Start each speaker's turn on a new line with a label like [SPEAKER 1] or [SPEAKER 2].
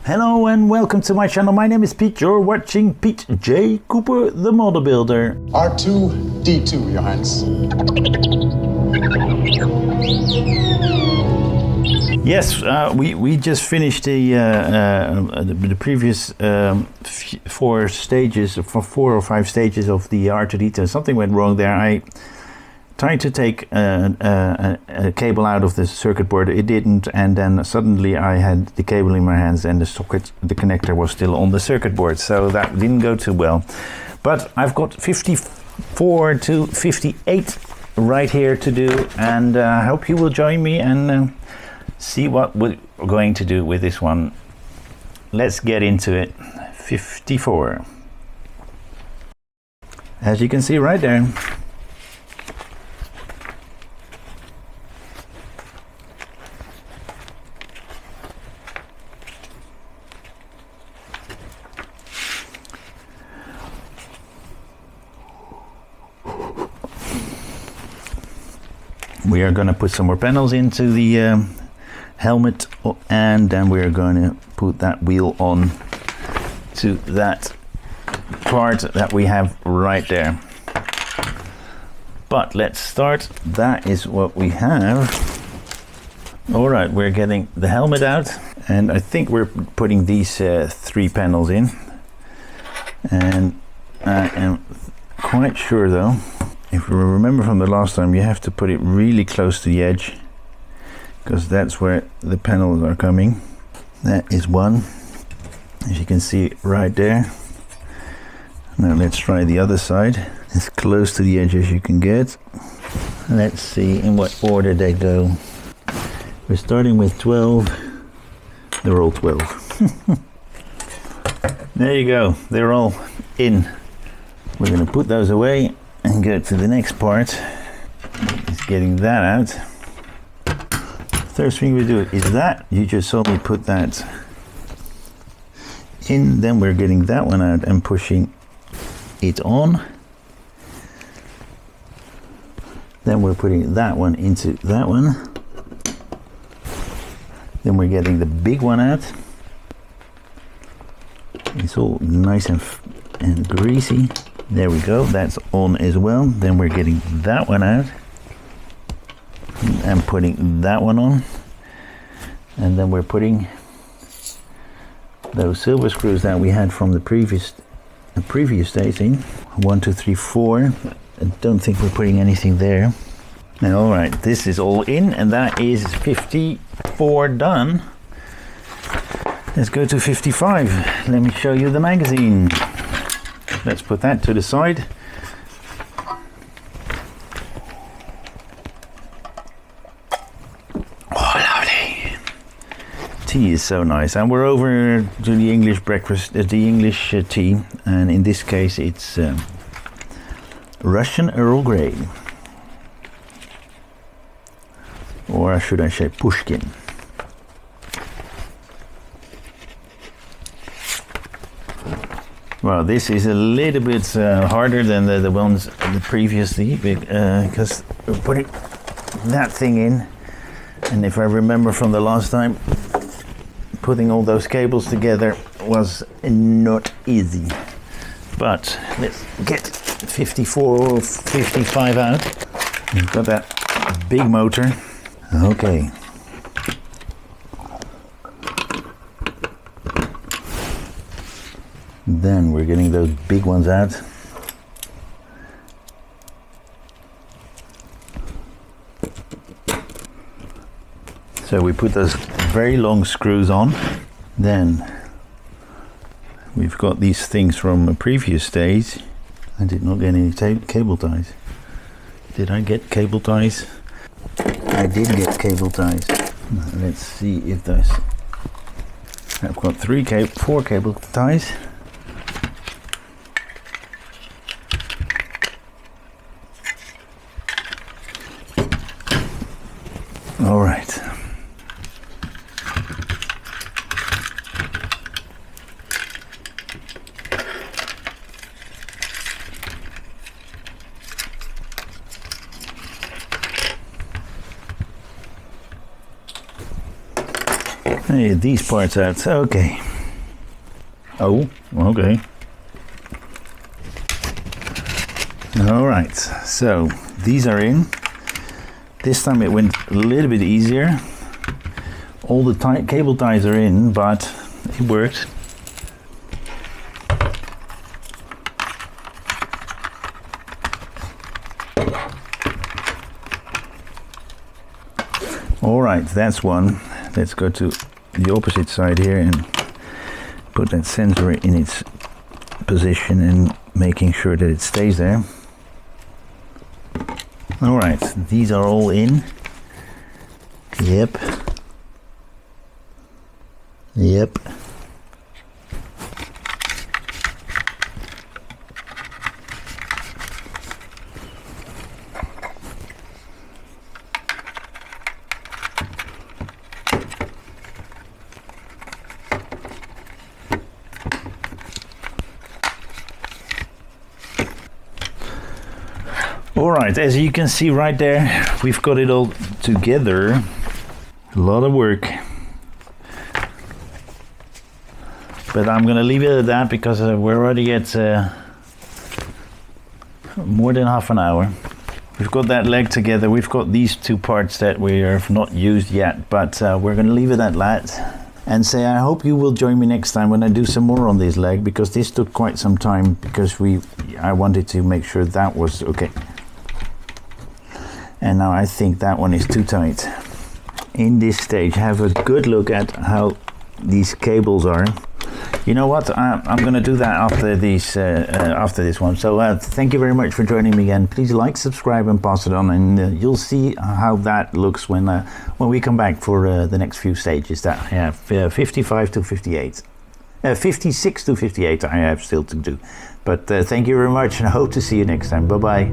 [SPEAKER 1] Hello and welcome to my channel. My name is Pete. You're watching Pete J. Cooper, the model builder.
[SPEAKER 2] R2-D2, Your Highness.
[SPEAKER 1] Yes, we just finished the previous 4 stages, for 4 or 5 stages of the R2D2. Something went wrong there. I tried to take a cable out of the circuit board. It didn't, and then suddenly I had the cable in my hands and the connector was still on the circuit board, so that didn't go too well. But I've got 54 to 58 right here to do, and I hope you will join me and see what we're going to do with this one. Let's get into it. 54. As you can see right there. We are going to put some more panels into the helmet, and then we're going to put that wheel on to that part that we have right there. But let's start. That is what we have. All right, we're getting the helmet out, and I think we're putting these 3 panels in, and I am quite sure though, if you remember from the last time, you have to put it really close to the edge, because that's where the panels are coming. That is one, as you can see right there. Now let's try the other side, as close to the edge as you can get. Let's see in what order they go. We're starting with 12. They're all 12. There you go, they're all in. We're going to put those away and go to the next part. Is getting that out. First thing we do is that you just saw me put that in, then we're getting that one out and pushing it on. Then we're putting that one into that one. Then we're getting the big one out. It's all nice and greasy. There we go, that's on as well. Then we're getting that one out and putting that one on, and then we're putting those silver screws that we had from the previous stage in. 1, 2, 3, 4. I don't think we're putting anything there. Now, all right, this is all in, and that is 54 done. Let's go to 55. Let me show you the magazine. Let's put that to the side. Oh, lovely. Tea is so nice. And we're over to the English breakfast, the English tea. And in this case, it's Russian Earl Grey. Or should I say Pushkin. Well, this is a little bit harder than the ones previously, because we're putting that thing in, and if I remember from the last time, putting all those cables together was not easy. But let's get 54 or 55 out. We've got that big motor. Okay. Then we're getting those big ones out. So we put those very long screws on. Then we've got these things from a previous stage. I did not get any cable ties. Did I get cable ties? I did get cable ties. Let's see if those. I've got 4 cable ties. All right. Hey, these parts out. Okay. Oh, okay. All right, so these are in. This time it went a little bit easier. All the cable ties are in, but it worked. All right, that's one. Let's go to the opposite side here and put that sensor in its position and making sure that it stays there. All right, these are all in. Yep. Yep. All right, as you can see right there, we've got it all together. A lot of work. But I'm gonna leave it at that because we're already at more than half an hour. We've got that leg together. We've got these two parts that we have not used yet, but we're gonna leave it at that. And say I hope you will join me next time when I do some more on this leg, because this took quite some time because I wanted to make sure that was okay. And now I think that one is too tight. In this stage, have a good look at how these cables are. You know what? I'm going to do that after this one. So thank you very much for joining me again. Please like, subscribe, and pass it on, and you'll see how that looks when we come back for the next few stages that I have 55 to 58. 56 to 58 I have still to do. But thank you very much, and I hope to see you next time. Bye bye.